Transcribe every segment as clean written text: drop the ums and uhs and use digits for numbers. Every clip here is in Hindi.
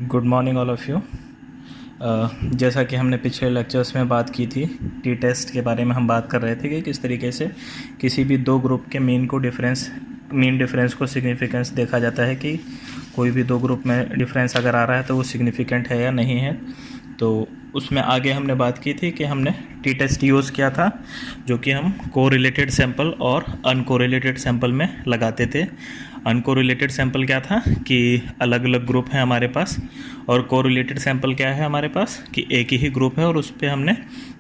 Good morning all of you. जैसा कि हमने पिछले लेक्चर्स में बात की थी, टी टेस्ट के बारे में हम बात कर रहे थे कि किस तरीके से किसी भी दो ग्रुप के मीन डिफरेंस को सिग्निफिकेंस देखा जाता है कि कोई भी दो ग्रुप में डिफरेंस अगर आ रहा है तो वो सिग्निफिकेंट है या नहीं है। तो उसमें आगे हमने बात की थी कि हमने टी टेस्ट यूज़ किया था, जो कि हम कोरिलेटेड सैंपल और अनकोरिलेटेड सैंपल में लगाते थे। अनकोरिलेटेड सैंपल क्या था कि अलग अलग ग्रुप हैं हमारे पास, और कोरिलेटेड सैंपल क्या है हमारे पास कि एक ही ग्रुप है और उस पर हमने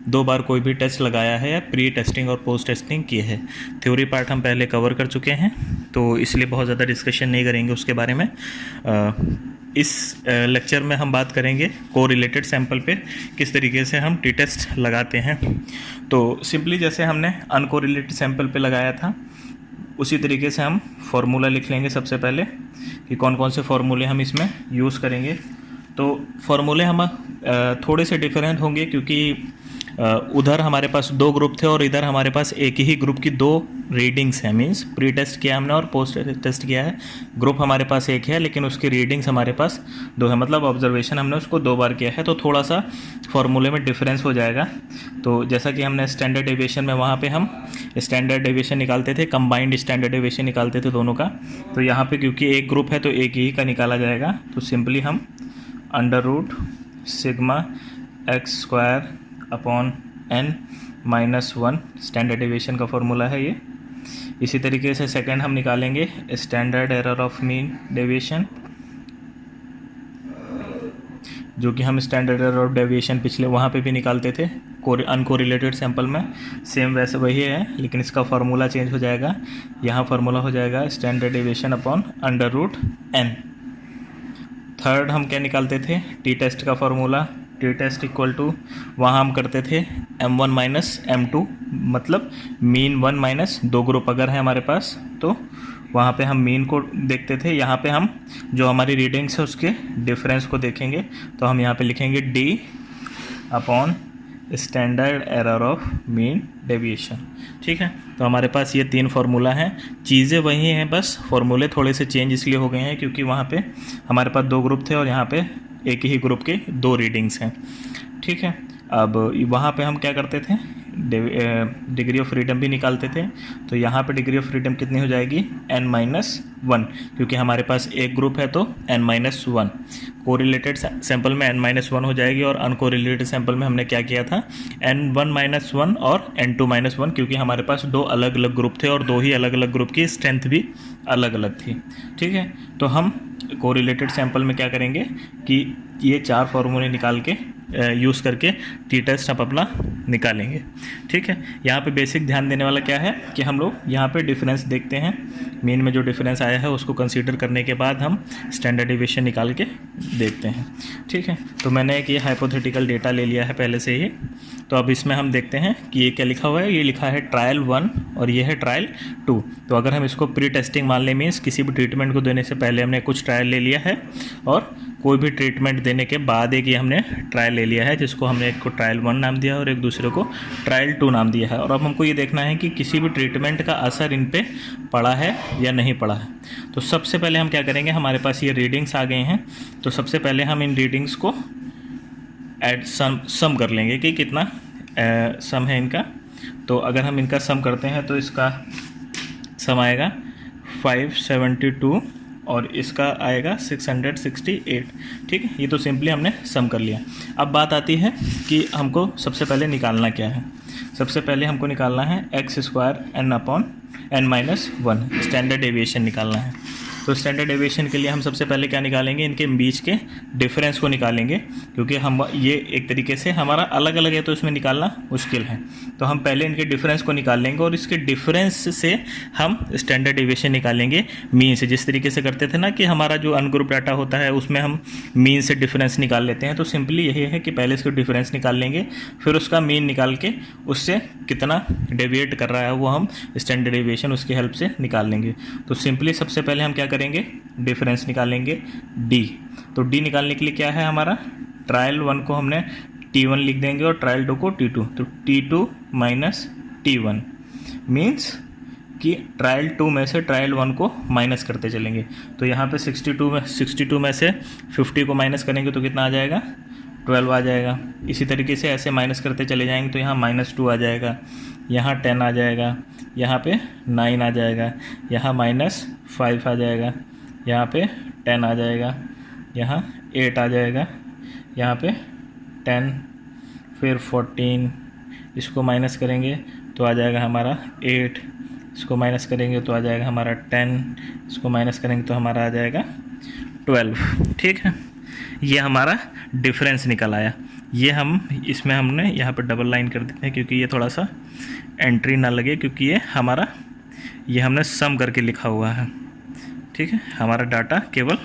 दो बार कोई भी टेस्ट लगाया है या प्री टेस्टिंग और पोस्ट टेस्टिंग की है। थ्योरी पार्ट हम पहले कवर कर चुके हैं, तो इसलिए बहुत ज़्यादा डिस्कशन नहीं करेंगे उसके बारे में। इस लेक्चर में हम बात करेंगे कोरिलेटेड सैंपल पे किस तरीके से हम टी टेस्ट लगाते हैं। तो सिंपली जैसे हमने अनकोरिलेटेड सैंपल पे लगाया था, उसी तरीके से हम फार्मूला लिख लेंगे सबसे पहले कि कौन कौन से फार्मूले हम इसमें यूज़ करेंगे। तो फार्मूले हम थोड़े से डिफरेंट होंगे, क्योंकि उधर हमारे पास दो ग्रुप थे और इधर हमारे पास एक ही ग्रुप की दो रीडिंग्स हैं। मींस प्री टेस्ट किया हमने और पोस्ट टेस्ट किया है। ग्रुप हमारे पास एक है लेकिन उसकी रीडिंग्स हमारे पास दो है, मतलब ऑब्जर्वेशन हमने उसको दो बार किया है, तो थोड़ा सा फार्मूले में डिफरेंस हो जाएगा। तो जैसा कि हमने स्टैंडर्ड डेविएशन में वहाँ पे हम स्टैंडर्ड डेविएशन निकालते थे, कंबाइंड स्टैंडर्ड डेविएशन निकालते थे दोनों का। तो यहाँ पे क्योंकि एक ग्रुप है तो एक ही का निकाला जाएगा, तो सिंपली हम under root sigma x square upon n minus 1 standard deviation का फॉर्मूला है ये। इसी तरीके से सेकंड हम निकालेंगे standard error of mean deviation, जो कि हम स्टैंडर्ड एरर ऑफ डेविएशन पिछले वहाँ पे भी निकालते थे अनकोरिलेटेड सैंपल में। सेम वैसे वही है, लेकिन इसका फार्मूला चेंज हो जाएगा। यहाँ फार्मूला हो जाएगा standard deviation upon under root n। Third हम क्या निकालते थे, टी टेस्ट का formula. T test equal to वहाँ हम करते थे m1 माइनस m2, मतलब मीन 1 माइनस दो ग्रुप अगर है हमारे पास तो वहाँ पे हम मीन को देखते थे। यहाँ पे हम जो हमारी रीडिंग्स है उसके डिफरेंस को देखेंगे, तो हम यहाँ पे लिखेंगे d upon standard error of mean deviation. ठीक है, तो हमारे पास ये तीन फार्मूला हैं। चीज़ें वही हैं, बस फार्मूले थोड़े से चेंज इसलिए हो गए हैं क्योंकि वहाँ पे हमारे पास दो ग्रुप थे और यहाँ पे एक ही ग्रुप के दो रीडिंग्स हैं। ठीक है, अब वहाँ पे हम क्या करते थे, डिग्री ऑफ फ्रीडम भी निकालते थे। तो यहाँ पे डिग्री ऑफ फ्रीडम कितनी हो जाएगी, n-1, क्योंकि हमारे पास एक ग्रुप है तो n-1। कोरिलेटेड सैंपल में n-1 हो जाएगी, और अनकोरिलेटेड सैंपल में हमने क्या किया था, n1-1 और n2-1, क्योंकि हमारे पास दो अलग अलग ग्रुप थे और दो ही अलग अलग ग्रुप की स्ट्रेंथ भी अलग अलग थी। ठीक है, तो हम कोरिलेटेड सैंपल में क्या करेंगे कि ये चार फार्मूले निकाल के यूज़ करके टी टेस्ट आप अपना निकालेंगे। ठीक है, यहाँ पे बेसिक ध्यान देने वाला क्या है कि हम लोग यहाँ पे डिफरेंस देखते हैं। मीन में जो डिफरेंस आया है उसको कंसीडर करने के बाद हम स्टैंडर्ड डेविएशन निकाल के देखते हैं। ठीक है, तो मैंने एक ये हाइपोथेटिकल डेटा ले लिया है पहले से ही। तो अब इसमें हम देखते हैं कि ये क्या लिखा हुआ है। ये लिखा है ट्रायल 1 और ये है ट्रायल 2। तो अगर हम इसको प्री टेस्टिंग मान लें, मीन्स किसी भी ट्रीटमेंट को देने से पहले हमने कुछ ट्रायल ले लिया है, और कोई भी ट्रीटमेंट देने के बाद एक ये हमने ट्रायल ले लिया है, जिसको हमने एक को ट्रायल 1 नाम दिया है और एक दूसरे को ट्रायल 2 नाम दिया है। और अब हमको ये देखना है कि किसी भी ट्रीटमेंट का असर इन पे पड़ा है या नहीं पड़ा है। तो सबसे पहले हम क्या करेंगे, हमारे पास ये रीडिंग्स आ गए हैं, तो सबसे पहले हम इन रीडिंग्स को एड सम कर लेंगे कि कितना सम है इनका। तो अगर हम इनका सम करते हैं तो इसका सम आएगा 572 और इसका आएगा 668। ठीक है, ये तो सिंपली हमने सम कर लिया। अब बात आती है कि हमको सबसे पहले निकालना क्या है। सबसे पहले हमको निकालना है x square n/n-1 standard deviation निकालना है। तो स्टैंडर्ड डेविएशन के लिए हम सबसे पहले क्या निकालेंगे, इनके बीच के डिफरेंस को निकालेंगे, क्योंकि हम ये एक तरीके से हमारा अलग अलग है तो इसमें निकालना मुश्किल है। तो हम पहले इनके डिफरेंस को निकाल लेंगे और इसके डिफरेंस से हम स्टैंडर्ड डेविएशन निकालेंगे मीन से। जिस तरीके से करते थे ना कि हमारा जो अनग्रुप डाटा होता है उसमें हम मीन से डिफरेंस निकाल लेते हैं, तो सिंपली यही है कि पहले इसको डिफरेंस निकाल लेंगे, फिर उसका मीन निकाल के उससे कितना डेविएट कर रहा है वो हम स्टैंडर्ड डेविएशन उसकी हेल्प से निकाल लेंगे। तो सिंपली सबसे पहले हम क्या करेंगे, डिफरेंस निकालेंगे d। तो d निकालने के लिए क्या है हमारा, ट्रायल 1 को हमने t1 लिख देंगे और ट्रायल 2 को t2। तो t2 माइनस t1 मीन्स कि ट्रायल 2 में से ट्रायल 1 को माइनस करते चलेंगे। तो यहाँ पे 62 में से 50 को माइनस करेंगे तो कितना आ जाएगा, 12 आ जाएगा। इसी तरीके से ऐसे माइनस करते चले जाएंगे तो यहाँ -2 आ जाएगा, यहाँ 10 आ जाएगा, यहाँ पे 9 आ जाएगा, यहाँ -5 आ जाएगा, यहाँ पे 10 आ जाएगा, यहाँ 8 आ जाएगा, यहाँ पे 10, फिर 14, इसको माइनस करेंगे तो आ जाएगा हमारा 8, इसको माइनस करेंगे तो आ जाएगा हमारा 10, इसको माइनस करेंगे तो हमारा आ जाएगा 12। ठीक है, ये हमारा डिफरेंस निकल आया। ये हम इसमें हमने यहाँ पर डबल लाइन कर देते हैं क्योंकि ये थोड़ा सा एंट्री ना लगे, क्योंकि ये हमने सम करके लिखा हुआ है। ठीक है, हमारा डाटा केवल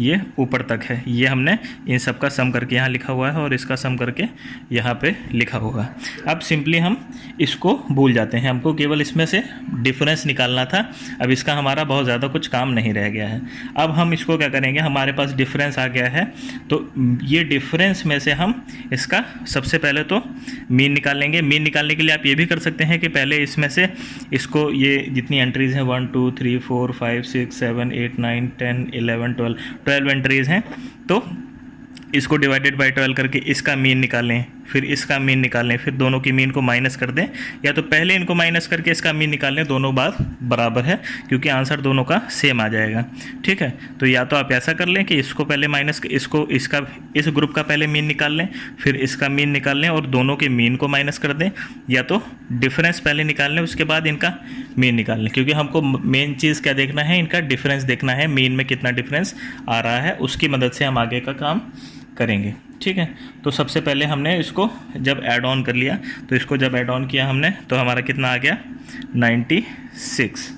ये ऊपर तक है, ये हमने इन सब का सम करके यहाँ लिखा हुआ है और इसका सम करके यहाँ पे लिखा हुआ है। अब सिंपली हम इसको भूल जाते हैं, हमको केवल इसमें से डिफरेंस निकालना था। अब इसका हमारा बहुत ज़्यादा कुछ काम नहीं रह गया है। अब हम इसको क्या करेंगे, हमारे पास डिफरेंस आ गया है तो ये डिफरेंस में से हम इसका सबसे पहले तो मीन निकाल लेंगे। मीन निकालने के लिए आप ये भी कर सकते हैं कि पहले इसमें से इसको, ये जितनी एंट्रीज़ हैं 1 2 3 4 5 6 7 8 9 10 11 12 एंट्रीज़ हैं, तो इसको डिवाइडेड बाय 12 करके इसका मीन निकालें, फिर इसका मीन निकालें, फिर दोनों की मीन को माइनस कर दें, या तो पहले इनको माइनस करके इसका मीन निकाल लें, दोनों बात बराबर है क्योंकि आंसर दोनों का सेम आ जाएगा। ठीक है, तो या तो आप ऐसा कर लें कि इसको पहले माइनस, इस ग्रुप का पहले मीन निकाल लें, फिर इसका मीन निकाल लें और दोनों के मीन को माइनस कर दें, या तो डिफरेंस पहले निकाल लें उसके बाद इनका मीन निकाल लें, क्योंकि हमको मेन चीज़ क्या देखना है, इनका डिफरेंस देखना है, मीन में कितना डिफरेंस आ रहा है, उसकी मदद से हम आगे का काम करेंगे। ठीक है, तो सबसे पहले हमने इसको जब ऐड ऑन कर लिया, तो इसको जब ऐड ऑन किया हमने तो हमारा कितना आ गया 96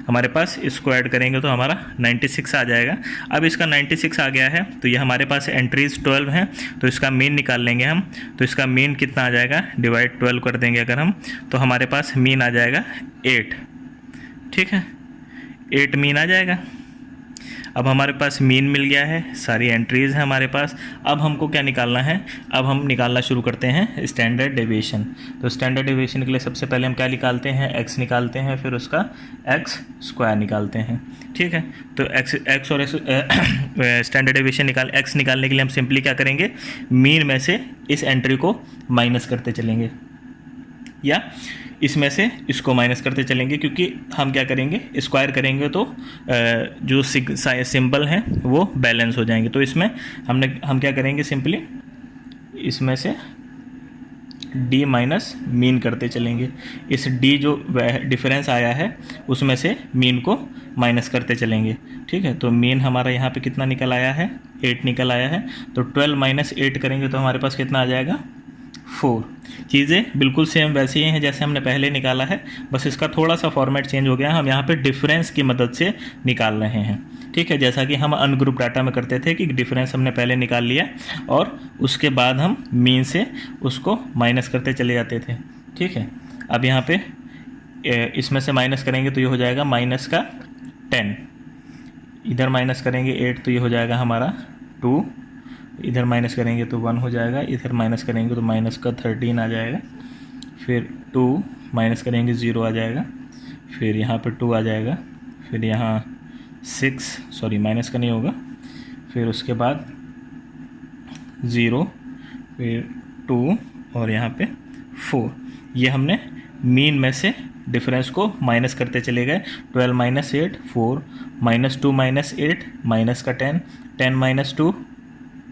हमारे पास। इसको ऐड करेंगे तो हमारा 96 आ जाएगा। अब इसका 96 आ गया है तो ये हमारे पास एंट्रीज 12 हैं, तो इसका मीन निकाल लेंगे हम। तो इसका मीन कितना आ जाएगा, डिवाइड 12 कर देंगे अगर हम, तो हमारे पास मीन आ जाएगा 8। ठीक है, 8 मीन आ जाएगा। अब हमारे पास मीन मिल गया है, सारी एंट्रीज़ हैं हमारे पास। अब हमको क्या निकालना है, अब हम निकालना शुरू करते हैं स्टैंडर्ड डेविएशन। तो स्टैंडर्ड डेविएशन के लिए सबसे पहले हम क्या निकालते हैं, x निकालते हैं, फिर उसका x स्क्वायर निकालते हैं। ठीक है, तो x और स्टैंडर्ड डेविएशन x निकालने के लिए हम सिंपली क्या करेंगे, मीन में से इस एंट्री को माइनस करते चलेंगे या इसमें से इसको माइनस करते चलेंगे, क्योंकि हम क्या करेंगे, स्क्वायर करेंगे तो जो सिंबल हैं वो बैलेंस हो जाएंगे। तो इसमें हम क्या करेंगे, सिंपली इसमें से d माइनस मीन करते चलेंगे। इस d जो डिफरेंस आया है उसमें से मीन को माइनस करते चलेंगे। ठीक है, तो मीन हमारा यहाँ पे कितना निकल आया है, 8 निकल आया है। तो 12 माइनस 8 करेंगे तो हमारे पास कितना आ जाएगा, 4। चीज़ें बिल्कुल सेम वैसी ही हैं जैसे हमने पहले निकाला है, बस इसका थोड़ा सा फॉर्मेट चेंज हो गया है। हम यहाँ पे डिफरेंस की मदद से निकाल रहे हैं। ठीक है, जैसा कि हम अनग्रुप डाटा में करते थे कि डिफरेंस हमने पहले निकाल लिया और उसके बाद हम मीन से उसको माइनस करते चले जाते थे। ठीक है, अब यहाँ पे इसमें से माइनस करेंगे तो ये हो जाएगा माइनस का 10, इधर माइनस करेंगे 8 तो ये हो जाएगा हमारा 2, इधर माइनस करेंगे तो 1 हो जाएगा, इधर माइनस करेंगे तो माइनस का 13 आ जाएगा, फिर 2 माइनस करेंगे 0 आ जाएगा, फिर यहाँ पर 2 आ जाएगा, फिर यहाँ 6 माइनस का नहीं होगा, फिर उसके बाद 0, फिर 2 और यहाँ पे 4। ये हमने मीन में से डिफरेंस को माइनस करते चले गए। 12 माइनस 8 4, -2 माइनस 8 माइनस का 10, 10 minus 2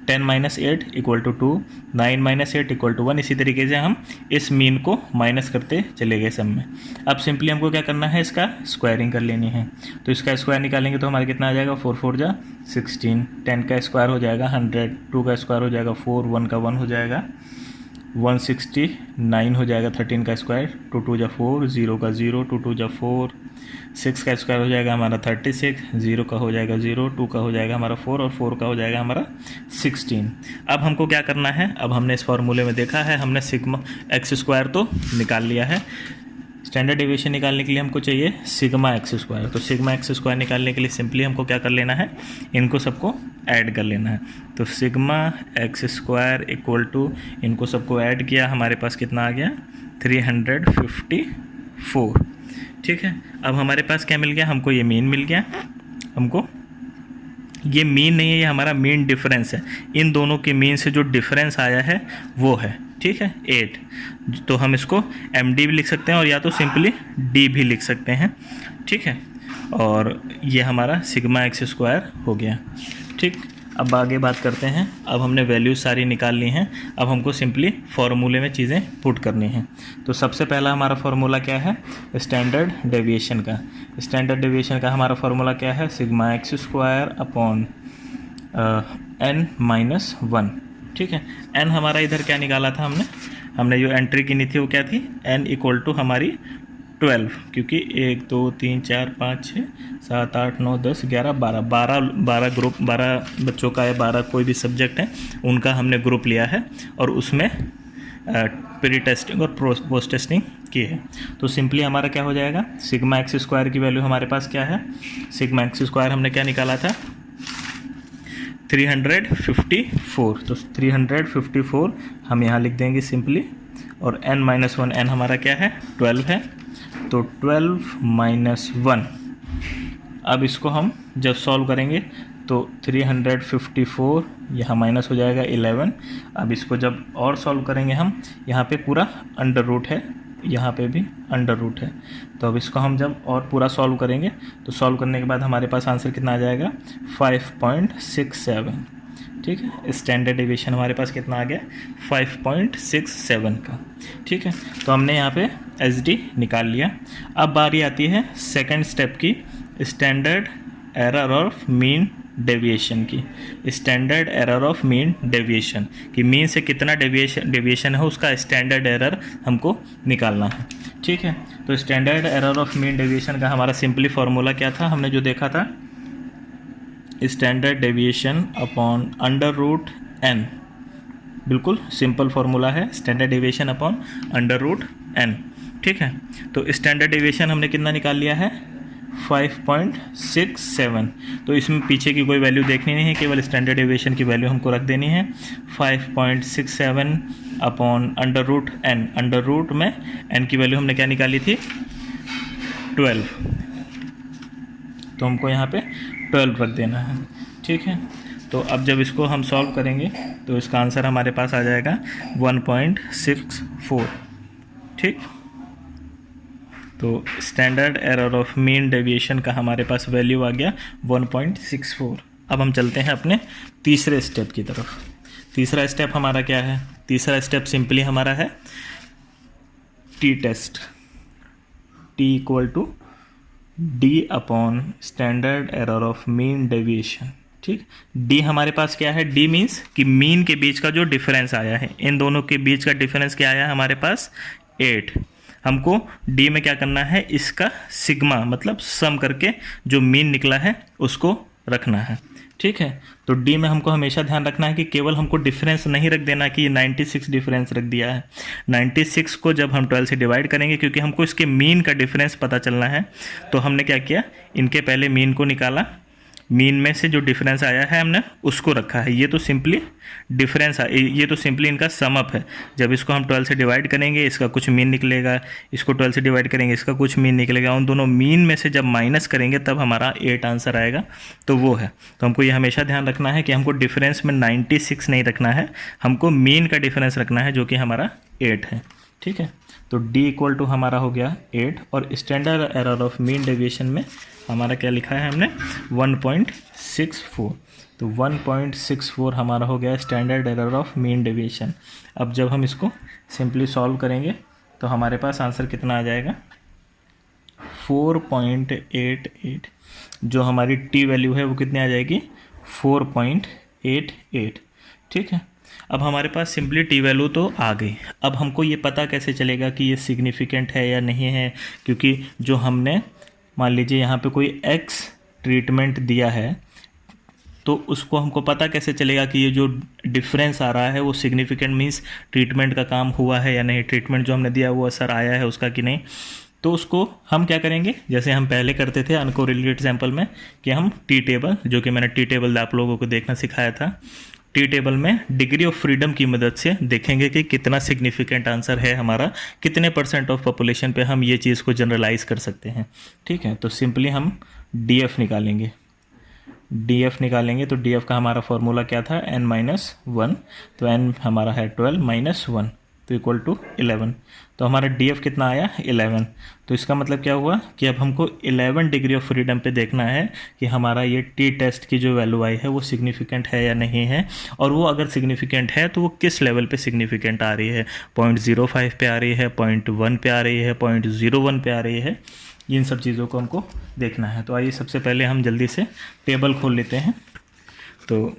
10 minus 8 equal to 2, 9 minus 8 equal to 1। इसी तरीके से हम इस मीन को माइनस करते चले गए सब में। अब सिंपली हमको क्या करना है, इसका स्क्वायरिंग कर लेनी है। तो इसका स्क्वायर निकालेंगे तो हमारा कितना आ जाएगा, 4 4 जा 16, 10 का स्क्वायर हो जाएगा 100, 2 का स्क्वायर हो जाएगा 4, 1 का 1 हो जाएगा 169 हो जाएगा, 13 का स्क्वायर, 2 2 जा 4, 0 का 0, 2 2 जा 4, 6 का स्क्वायर हो जाएगा हमारा 36, 0 का हो जाएगा 0, 2 का हो जाएगा हमारा 4 और 4 का हो जाएगा हमारा 16। अब हमको क्या करना है, अब हमने इस फॉर्मूले में देखा है, हमने सिग्मा एक्स स्क्वायर तो निकाल लिया है। स्टैंडर्ड डेविएशन निकालने के लिए हमको चाहिए सिग्मा एक्स स्क्वायर। तो सिग्मा एक्स स्क्वायर निकालने के लिए सिंपली हमको क्या कर लेना है, इनको सबको ऐड कर लेना है। तो sigma x square equal to, इनको सबको ऐड किया, हमारे पास कितना आ गया 354। ठीक है, अब हमारे पास क्या मिल गया, हमको ये मीन मिल गया, हमको ये मीन नहीं है, ये हमारा मीन डिफरेंस है, इन दोनों के मीन से जो डिफरेंस आया है वो है, ठीक है 8। तो हम इसको MD भी लिख सकते हैं और या तो सिंपली D भी लिख सकते हैं, ठीक है। और ये हमारा सिग्मा एक्स स्क्वायर हो गया, ठीक। अब आगे बात करते हैं, अब हमने वैल्यूज सारी निकाल ली हैं, अब हमको सिंपली फार्मूले में चीज़ें पुट करनी हैं। तो सबसे पहला हमारा फार्मूला क्या है, स्टैंडर्ड डेविएशन का। स्टैंडर्ड डेविएशन का हमारा फार्मूला क्या है, sigma x square upon n-1, ठीक है। n हमारा इधर क्या निकाला था हमने जो एंट्री गिनी थी वो क्या थी, n इक्वल टू हमारी 12, क्योंकि 1 2 3 4 5 6 7 8 9 10 11 12 ग्रुप, 12 बच्चों का है, 12 कोई भी सब्जेक्ट है उनका हमने ग्रुप लिया है और उसमें प्री टेस्टिंग और पोस्ट टेस्टिंग की है। तो सिंपली हमारा क्या हो जाएगा, सिग्मा एक्स स्क्वायर की वैल्यू हमारे पास क्या है, सिग्मा एक्स स्क्वायर हमने क्या निकाला था 354, तो 354 हम यहाँ लिख देंगे सिंपली, और n-1 n हमारा क्या है 12 है, तो 12 - 1। अब इसको हम जब सॉल्व करेंगे तो 354 यहाँ माइनस हो जाएगा 11। अब इसको जब और सॉल्व करेंगे हम, यहाँ पे पूरा अंडर रूट है, यहाँ पे भी अंडर रूट है, तो अब इसको हम जब और पूरा सॉल्व करेंगे तो सॉल्व करने के बाद हमारे पास आंसर कितना आ जाएगा 5.67, ठीक है। स्टैंडर्ड डेविएशन हमारे पास कितना आ गया 5.67 का, ठीक है। तो हमने यहाँ पे SD निकाल लिया। अब बारी आती है सेकंड स्टेप की, standard error of mean deviation की। Standard error of mean deviation कि मीन से कितना डेविएशन है उसका स्टैंडर्ड एरर हमको निकालना है, ठीक है। तो standard error of mean deviation का हमारा सिंपली फार्मूला क्या था, हमने जो देखा था standard deviation upon under root n, बिल्कुल सिंपल फार्मूला है, standard deviation upon under root n, ठीक है। तो स्टैंडर्ड डेविएशन हमने कितना निकाल लिया है 5.67। तो इसमें पीछे की कोई वैल्यू देखनी नहीं है, केवल स्टैंडर्ड डेविएशन की वैल्यू हमको रख देनी है 5.67 अपॉन अंडर रूट n। अंडर रूट में n की वैल्यू हमने क्या निकाली थी 12, तो हमको यहाँ पे 12 रख देना है, ठीक है। तो अब जब इसको हम सॉल्व करेंगे तो इसका आंसर हमारे पास आ जाएगा 1.64, ठीक। तो standard error of mean deviation का हमारे पास वैल्यू आ गया 1.64। अब हम चलते हैं अपने तीसरे स्टेप की तरफ। तीसरा स्टेप हमारा क्या है, तीसरा स्टेप सिंपली हमारा है T test, T equal to D upon standard error of mean deviation, ठीक। D हमारे पास क्या है, D मीन्स कि मीन के बीच का जो डिफरेंस आया है, इन दोनों के बीच का डिफरेंस क्या आया है हमारे पास 8। हमको D में क्या करना है, इसका सिग्मा मतलब सम करके जो मीन निकला है उसको रखना है, ठीक है। तो D में हमको हमेशा ध्यान रखना है कि केवल हमको डिफरेंस नहीं रख देना कि 96 डिफरेंस रख दिया है। 96 को जब हम 12 से डिवाइड करेंगे, क्योंकि हमको इसके मीन का डिफरेंस पता चलना है, तो हमने क्या किया, इनके पहले मीन को निकाला, मीन में से जो डिफरेंस आया है हमने उसको रखा है। ये तो सिंपली डिफरेंस है, ये तो सिंपली इनका सम अप है। जब इसको हम 12 से डिवाइड करेंगे इसका कुछ मीन निकलेगा, इसको 12 से डिवाइड करेंगे इसका कुछ मीन निकलेगा, उन दोनों मीन में से जब माइनस करेंगे तब हमारा 8 आंसर आएगा, तो वो है। तो हमको ये हमेशा ध्यान रखना है कि हमको डिफरेंस में 96 नहीं रखना है, हमको मीन का डिफरेंस रखना है जो कि हमारा 8 है, ठीक है। तो D इक्वल टू हमारा हो गया 8, और standard error of mean deviation में हमारा क्या लिखा है हमने 1.64। तो 1.64 हमारा हो गया standard error of mean deviation. अब जब हम इसको सिंपली सॉल्व करेंगे तो हमारे पास आंसर कितना आ जाएगा 4.88। जो हमारी T वैल्यू है वो कितनी आ जाएगी 4.88, ठीक है। अब हमारे पास सिंपली T वैल्यू तो आ गई। अब हमको ये पता कैसे चलेगा कि ये सिग्निफिकेंट है या नहीं है, क्योंकि जो हमने मान लीजिए यहाँ पे कोई X ट्रीटमेंट दिया है, तो उसको हमको पता कैसे चलेगा कि ये जो डिफरेंस आ रहा है वो सिग्निफिकेंट मीन्स ट्रीटमेंट का काम हुआ है या नहीं, ट्रीटमेंट जो हमने दिया वो असर आया है उसका कि नहीं। तो उसको हम क्या करेंगे, जैसे हम पहले करते थे अनकोरिलेटेड सैंपल में, कि हम T टेबल, जो कि मैंने T टेबल आप लोगों को देखना सिखाया था, टी टेबल में डिग्री ऑफ फ्रीडम की मदद से देखेंगे कि कितना सिग्निफिकेंट आंसर है हमारा, कितने % ऑफ पॉपुलेशन पे हम ये चीज़ को जनरलाइज कर सकते हैं। ठीक है, तो सिंपली हम DF निकालेंगे। DF निकालेंगे तो DF का हमारा फॉर्मूला क्या था, n-1, तो n हमारा है 12 - 1 तो इक्वल टू 11। तो हमारा DF कितना आया, 11। तो इसका मतलब क्या हुआ कि अब हमको 11 डिग्री ऑफ फ्रीडम पे देखना है कि हमारा ये टी टेस्ट की जो वैल्यू आई है वो सिग्निफिकेंट है या नहीं है, और वो अगर सिग्निफिकेंट है तो वो किस लेवल पे सिग्निफिकेंट आ रही है, 0.05 पे आ रही है, 0.1 पे आ रही है, 0.01 पे आ रही है। इन सब चीज़ों को हमको देखना है। तो आइए सबसे पहले हम जल्दी से टेबल खोल लेते हैं। तो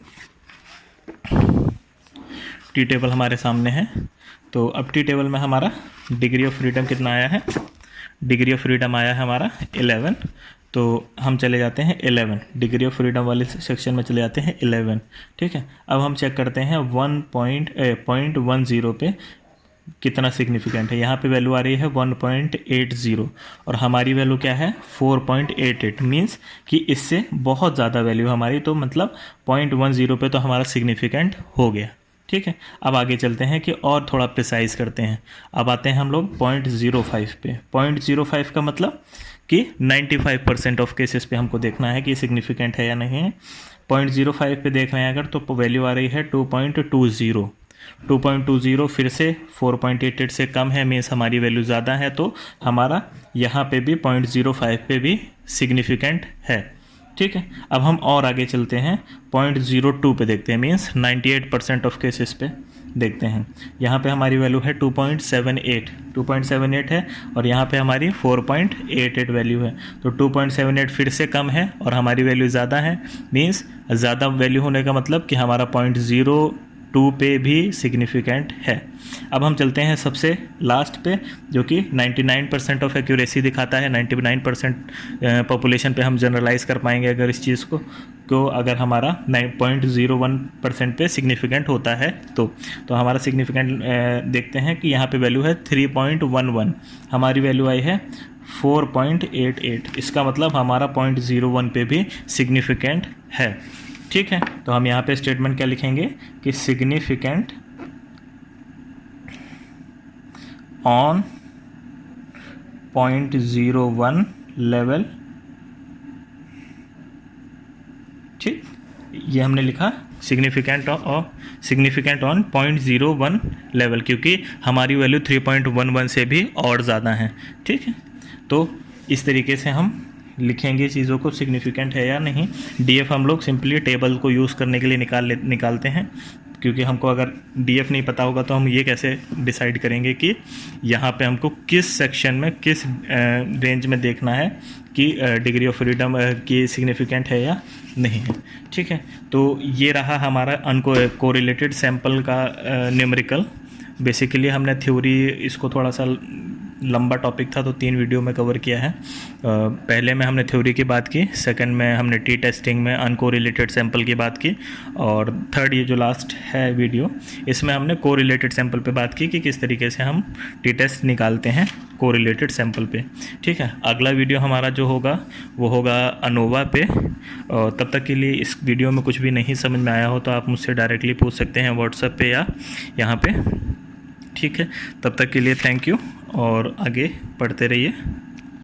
टी टेबल हमारे सामने है। तो अब टी टेबल में हमारा डिग्री ऑफ फ्रीडम कितना आया है, डिग्री ऑफ फ्रीडम आया है हमारा 11। तो हम चले जाते हैं 11 डिग्री ऑफ फ्रीडम वाले सेक्शन में चले जाते हैं 11। ठीक है, अब हम चेक करते हैं 0.10 पे कितना सिग्निफिकेंट है। यहाँ पे वैल्यू आ रही है 1.80 और हमारी वैल्यू क्या है 4.88, मीन्स कि इससे बहुत ज़्यादा वैल्यू हमारी, तो मतलब 0.10 पे तो हमारा सिग्निफिकेंट हो गया। ठीक है, अब आगे चलते हैं कि और थोड़ा प्रिसाइज करते हैं। अब आते हैं हम लोग 0.05 पे। 0.05 का मतलब कि 95% ऑफ केसेस पे हमको देखना है कि सिग्निफिकेंट है या नहीं है। 0.05 पे देख रहे हैं अगर, तो वैल्यू आ रही है 2.20। 2.20 फिर से 4.88 से कम है, मीन्स हमारी वैल्यू ज़्यादा है, तो हमारा यहाँ पे भी 0.05 पे भी सिग्निफिकेंट है। ठीक है, अब हम और आगे चलते हैं 0.02 पे देखते हैं, मीन्स 98% ऑफ केसेस पे देखते हैं। यहाँ पे हमारी वैल्यू है 2.78 है और यहाँ पे हमारी 4.88 वैल्यू है। तो 2.78 फिर से कम है और हमारी वैल्यू ज़्यादा है, मीन्स ज़्यादा वैल्यू होने का मतलब कि हमारा 0.02 पे भी सिग्निफिकेंट है। अब हम चलते हैं सबसे लास्ट पे, जो कि 99% ऑफ एक्यूरेसी दिखाता है। 99% पॉपुलेशन पे हम जनरलाइज कर पाएंगे अगर इस चीज़ को अगर हमारा 9.01% पे सिग्निफिकेंट होता है तो हमारा सिग्निफिकेंट देखते हैं कि यहाँ पे वैल्यू है 3.11, हमारी वैल्यू आई है 4.88। इसका मतलब हमारा 0.01 पे भी सिग्निफिकेंट है। ठीक है, तो हम यहाँ पे स्टेटमेंट क्या लिखेंगे कि सिग्निफिकेंट ऑन 0.01 लेवल। ठीक, ये हमने लिखा सिग्निफिकेंट ऑन 0.01 लेवल, क्योंकि हमारी वैल्यू 3.11 से भी और ज़्यादा है। ठीक है, तो इस तरीके से हम लिखेंगे चीज़ों को, सिग्निफिकेंट है या नहीं। DF हम लोग सिंपली टेबल को यूज़ करने के लिए निकालते हैं, क्योंकि हमको अगर DF नहीं पता होगा तो हम ये कैसे डिसाइड करेंगे कि यहाँ पे हमको किस सेक्शन में किस रेंज में देखना है कि डिग्री ऑफ फ्रीडम की सिग्निफिकेंट है या नहीं है। ठीक है, तो ये रहा हमारा अनकोरिलेटेड सैंपल का न्यूमेरिकल। बेसिकली हमने थ्योरी, इसको थोड़ा सा लंबा टॉपिक था तो 3 वीडियो में कवर किया है। पहले में हमने थ्योरी की बात की, सेकंड में हमने टी टेस्टिंग में अनकोरिलेटेड सैंपल की बात की, और थर्ड ये जो लास्ट है वीडियो, इसमें हमने कोरिलेटेड सैंपल पे बात की कि किस तरीके से हम टी टेस्ट निकालते हैं कोरिलेटेड सैंपल पे। ठीक है, अगला वीडियो हमारा जो होगा वो होगा अनोवा पे। और तब तक के लिए इस वीडियो में कुछ भी नहीं समझ में आया हो तो आप मुझसे डायरेक्टली पूछ सकते हैं व्हाट्सएप पे या यहाँ पे। ठीक है, तब तक के लिए थैंक यू और आगे पढ़ते रहिए।